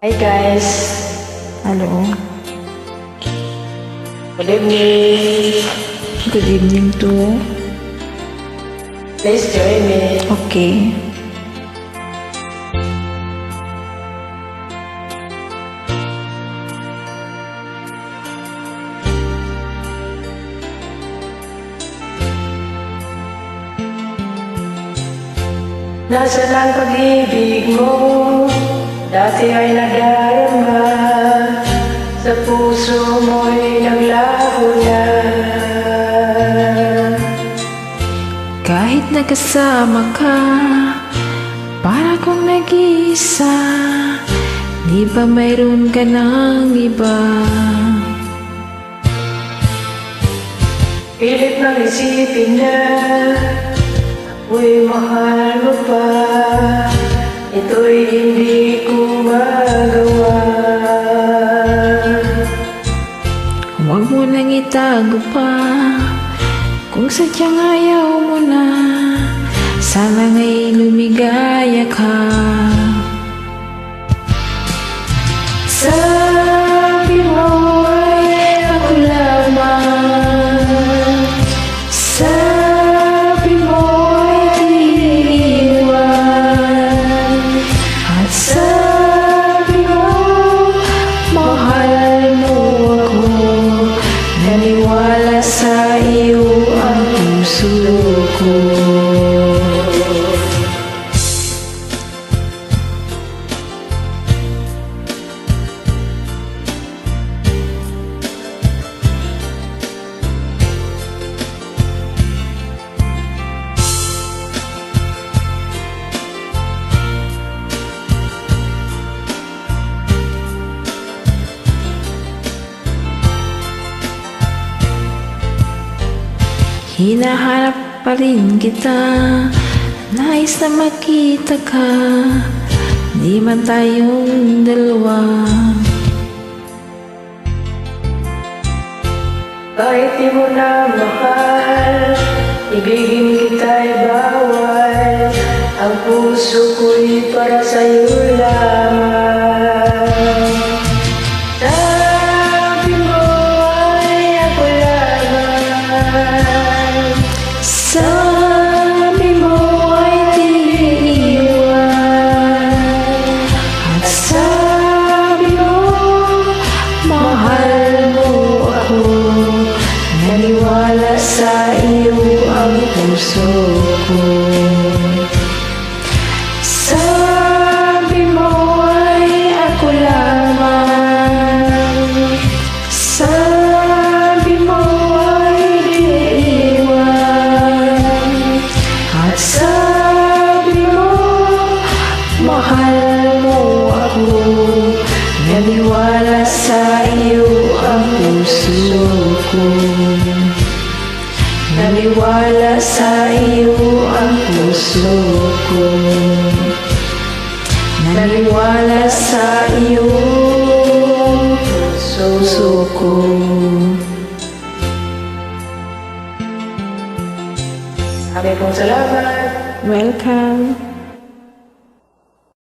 Hi guys. Hello. Good evening. Good evening too. Please join me. Okay. Nasaan ang pag-ibig mo? Dati ay nadarama. Sa puso mo'y naglaho na. Kahit nagkasama ka, para kong nag-iisa, di ba mayroon ka ng iba? Pilit nang isipin na ako'y mahal mo pa. Ito'y hindi ko magawa. Huwag mo nang itago pa, kung sadyang ayaw mo na, sana nga'y lumigaya ka. Sabi mo ay ako lamang, sabi mo ay iiwan, at sabi mo mahal mo ako. Naniwala sa iyo ang puso ko. Hinahanap pa rin kita, nais na makita ka, di man tayong dalawa. Kahit di mo na mahal, ibigin kita'y bawal. Ang puso ko'y para sa'yo lamang. Sabi mo ay ako lamang, Sabi mo ay di iiwan, at sabi mo mahal mo ako. Naniwala sa iyo ang puso ko. Sabi mo ay ako lamang, sabi mo ay di iwan, at sabi mo mahal mo ako. Naniwala sa iyo ang puso ko. Naniwala sa iyo ang puso ko. Naniwala sa iyo puso ko. sabi kong salamat. Welcome.